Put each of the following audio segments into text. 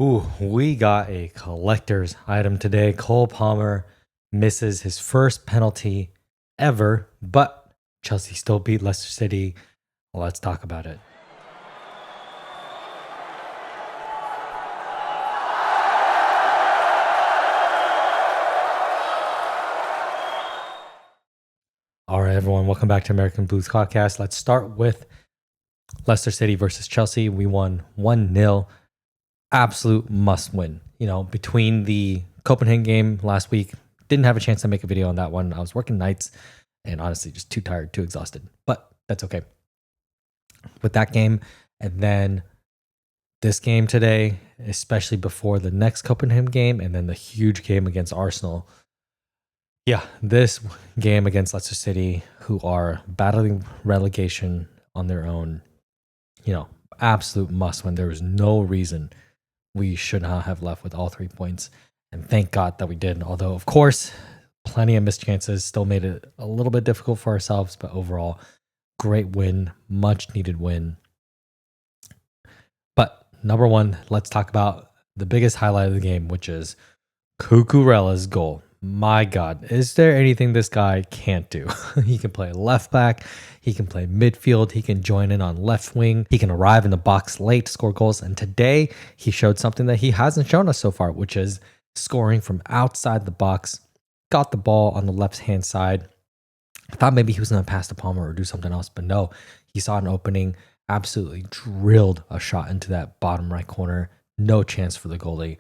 Ooh, we got a collector's item today. Cole Palmer misses his first penalty ever, but Chelsea still beat Leicester City. Let's talk about it. All right, everyone, welcome back to American Blues Podcast. Let's start with Leicester City versus Chelsea. We won 1-0. Absolute must win. You know, between the Copenhagen game last week, didn't have a chance to make a video on that one. I was working nights and honestly just too tired, too exhausted, but that's okay. With that game and then this game today, especially before the next Copenhagen game and then the huge game against Arsenal. Yeah, this game against Leicester City, who are battling relegation on their own, absolute must win. There was no reason we should not have left with all 3 points. And thank God that we did. Although, of course, plenty of missed chances still made it a little bit difficult for ourselves. But overall, great win, much needed win. But number one, let's talk about the biggest highlight of the game, which is Cucurella's goal. My God, is there anything this guy can't do? He can play left back. He can play midfield. He can join in on left wing. He can arrive in the box late, score goals. And today he showed something that he hasn't shown us so far, which is scoring from outside the box. Got the ball on the left-hand side. I thought maybe he was going to pass to Palmer or do something else, but no. He saw an opening, absolutely drilled a shot into that bottom right corner. No chance for the goalie.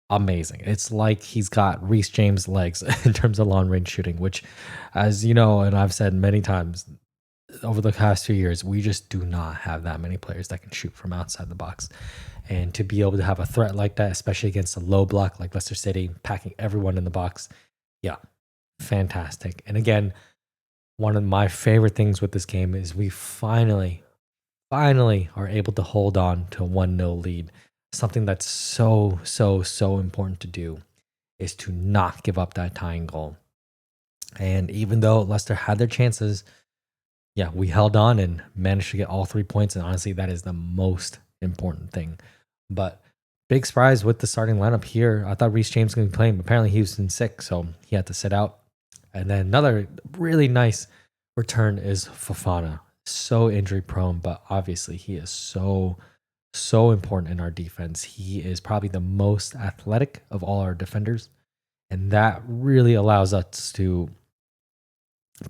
Amazing. It's like he's got Reece James legs in terms of long range shooting, which, as you know, and I've said many times over the past 2 years, we just do not have that many players that can shoot from outside the box. And to be able to have a threat like that, especially against a low block like Leicester City, packing everyone in the box, yeah, fantastic. And again, one of my favorite things with this game is we finally are able to hold on to a 1-0 lead. Something that's so important to do is to not give up that tying goal. And even though Leicester had their chances, yeah, we held on and managed to get all 3 points. And honestly, that is the most important thing. But big surprise with the starting lineup here. I thought Reece James was going to be playing. Apparently he was sick, so he had to sit out. And then another really nice return is Fofana. So injury prone, but obviously he is so important in our defense. He is probably the most athletic of all our defenders, and that really allows us to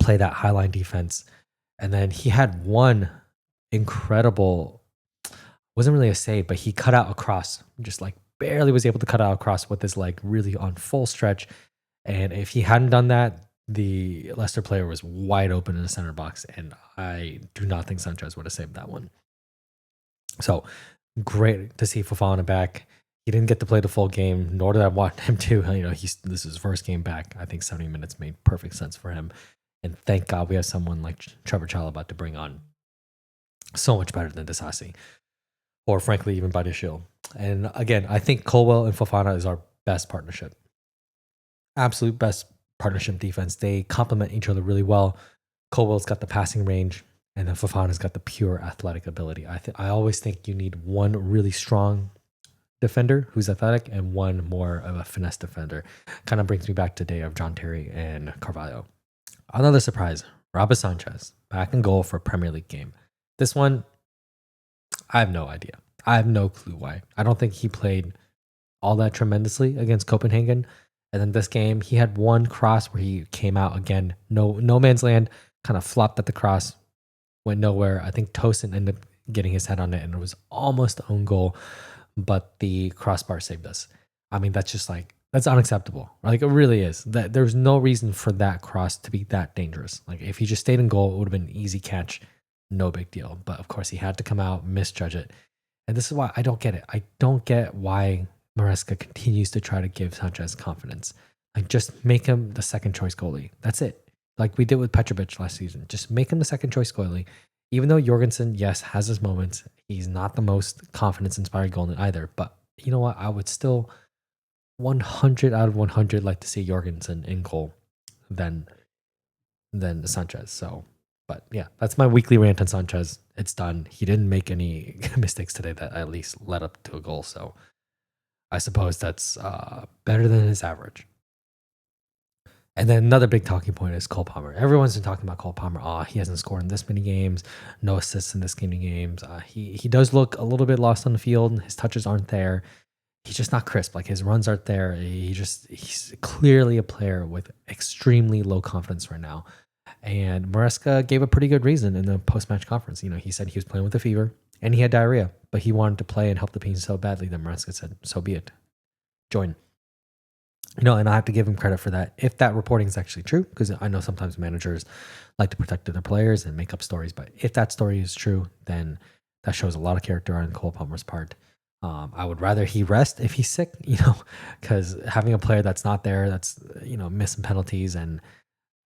play that highline defense. And then he had one incredible, wasn't really a save, but he cut out across, just like barely was able to cut out across with his leg really on full stretch. And if he hadn't done that, the Leicester player was wide open in the center box, and I do not think Sanchez would have saved that one. So great to see Fofana back. He didn't get to play the full game, nor did I want him to. This is his first game back. I think 70 minutes made perfect sense for him. And thank God we have someone like Trevor Chalobah to bring on. So much better than Disasi. Or frankly, even Badiashile. And again, I think Colwell and Fofana is our best partnership. Absolute best partnership defense. They complement each other really well. Colwell's got the passing range, and then Fofana's got the pure athletic ability. I always think you need one really strong defender who's athletic and one more of a finesse defender. Kind of brings me back to the day of John Terry and Carvalho. Another surprise, Robert Sanchez back in goal for a Premier League game. This one, I have no idea. I have no clue why. I don't think he played all that tremendously against Copenhagen. And then this game, he had one cross where he came out again, no man's land, kind of flopped at the cross, went nowhere. I think Tosin ended up getting his head on it, and it was almost own goal, but the crossbar saved us. I mean, that's unacceptable. Like, it really is. There's no reason for that cross to be that dangerous. Like, if he just stayed in goal, it would have been an easy catch, no big deal. But of course, he had to come out, misjudge it. And this is why I don't get it. I don't get why Maresca continues to try to give Sanchez confidence. Like, just make him the second choice goalie. That's it. Like we did with Petrovic last season. Just make him the second choice goalie. Even though Jorgensen, yes, has his moments, he's not the most confidence-inspiring goalie either. But you know what? I would still 100 out of 100 like to see Jorgensen in goal than Sanchez. So, but yeah, that's my weekly rant on Sanchez. It's done. He didn't make any mistakes today that at least led up to a goal. So I suppose that's better than his average. And then another big talking point is Cole Palmer. Everyone's been talking about Cole Palmer. He hasn't scored in this many games, no assists in this many games. He does look a little bit lost on the field. His touches aren't there. He's just not crisp. Like his runs aren't there. He's clearly a player with extremely low confidence right now. And Maresca gave a pretty good reason in the post-match conference. He said he was playing with a fever and he had diarrhea, but he wanted to play and help the team so badly that Maresca said, "So be it. Join." And I have to give him credit for that. If that reporting is actually true, because I know sometimes managers like to protect their players and make up stories, but if that story is true, then that shows a lot of character on Cole Palmer's part. I would rather he rest if he's sick, because having a player that's not there, that's missing penalties and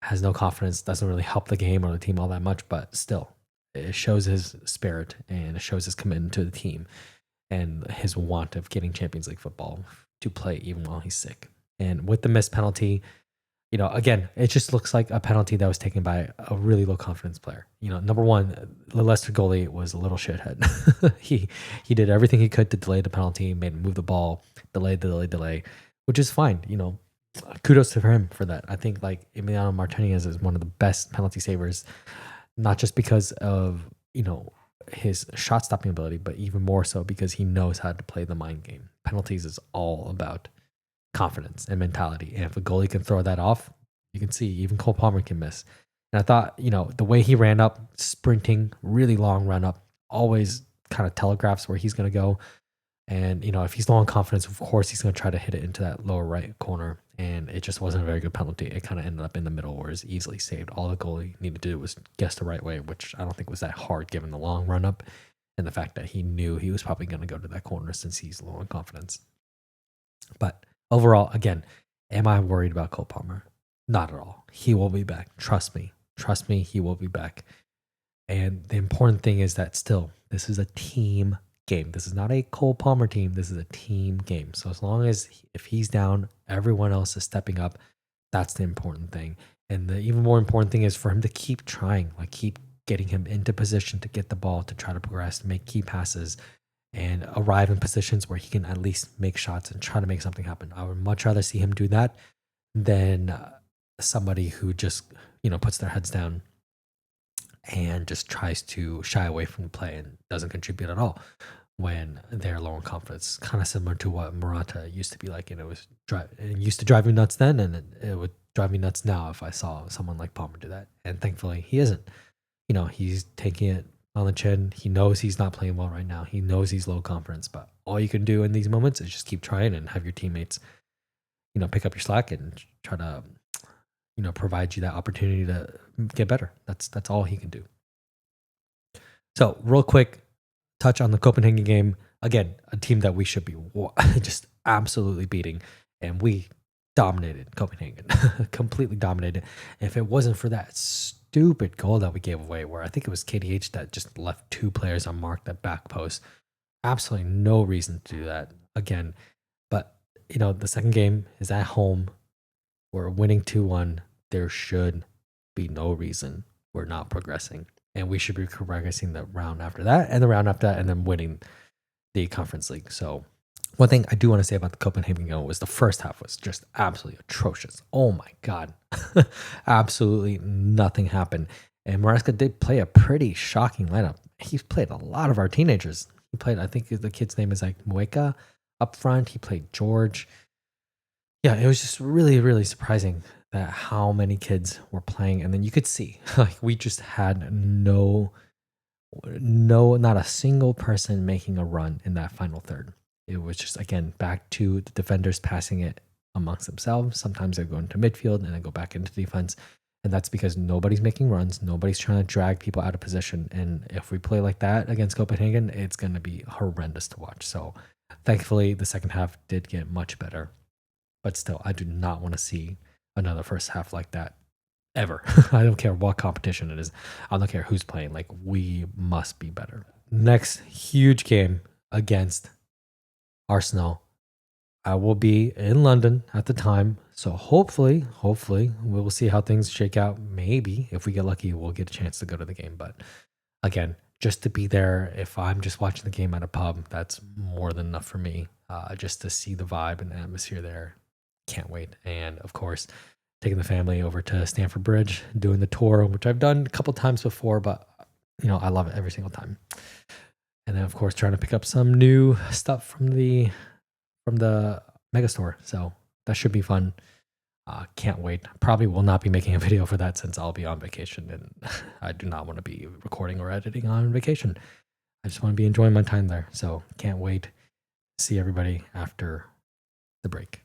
has no confidence doesn't really help the game or the team all that much. But still, it shows his spirit and it shows his commitment to the team and his want of getting Champions League football to play even while he's sick. And with the missed penalty, again, it just looks like a penalty that was taken by a really low confidence player. Number one, the Leicester goalie was a little shithead. he did everything he could to delay the penalty, made him move the ball, delay, which is fine. Kudos to him for that. I think like Emiliano Martinez is one of the best penalty savers, not just because of his shot stopping ability, but even more so because he knows how to play the mind game. Penalties is all about confidence and mentality. And if a goalie can throw that off, you can see even Cole Palmer can miss. And I thought, the way he ran up, sprinting, really long run up, always kind of telegraphs where he's going to go. And, if he's low on confidence, of course, he's going to try to hit it into that lower right corner. And it just wasn't a very good penalty. It kind of ended up in the middle where it was easily saved. All the goalie needed to do was guess the right way, which I don't think was that hard given the long run up and the fact that he knew he was probably going to go to that corner since he's low on confidence. But overall, again, am I worried about Cole Palmer? Not at all. He will be back. Trust me. He will be back. And the important thing is that still, this is a team game. This is not a Cole Palmer team. This is a team game. So as long as if he's down, everyone else is stepping up. That's the important thing. And the even more important thing is for him to keep trying, like keep getting him into position to get the ball, to try to progress, make key passes, and arrive in positions where he can at least make shots and try to make something happen. I would much rather see him do that than somebody who just, puts their heads down and just tries to shy away from the play and doesn't contribute at all when they're low in confidence. Kind of similar to what Morata used to be like, and it used to drive me nuts then, and it would drive me nuts now if I saw someone like Palmer do that. And thankfully, he isn't. He's taking it on the chin. He knows he's not playing well right now. He knows he's low confidence, but all you can do in these moments is just keep trying and have your teammates, pick up your slack and try to, provide you that opportunity to get better. That's all he can do. So real quick, touch on the Copenhagen game. Again, a team that we should be just absolutely beating, and we dominated Copenhagen, completely dominated. If it wasn't for that stupid goal that we gave away, where I think it was KDH that just left two players unmarked at back post, absolutely no reason to do that again. But the second game is at home. We're winning 2-1. There should be no reason we're not progressing, and we should be progressing the round after that, and the round after that, and then winning the Conference League. So one thing I do want to say about the Copenhagen game was the first half was just absolutely atrocious. Oh my God. Absolutely nothing happened. And Maresca did play a pretty shocking lineup. He's played a lot of our teenagers. He played, I think the kid's name is like Mueka up front. He played George. Yeah, it was just really, really surprising that how many kids were playing. And then you could see, like, we just had not a single person making a run in that final third. It was just, again, back to the defenders passing it amongst themselves. Sometimes they go into midfield and then go back into defense. And that's because nobody's making runs. Nobody's trying to drag people out of position. And if we play like that against Copenhagen, it's going to be horrendous to watch. So thankfully, the second half did get much better. But still, I do not want to see another first half like that ever. I don't care what competition it is. I don't care who's playing. Like, we must be better. Next huge game against Arsenal. I will be in London at the time. So hopefully, we will see how things shake out. Maybe if we get lucky, we'll get a chance to go to the game. But again, just to be there, if I'm just watching the game at a pub, that's more than enough for me. just to see the vibe and the atmosphere there. Can't wait. And of course, taking the family over to Stamford Bridge, doing the tour, which I've done a couple times before, but I love it every single time. And then of course trying to pick up some new stuff from the mega store. So that should be fun. Can't wait. Probably will not be making a video for that since I'll be on vacation and I do not want to be recording or editing on vacation. I just want to be enjoying my time there. So can't wait to see everybody after the break.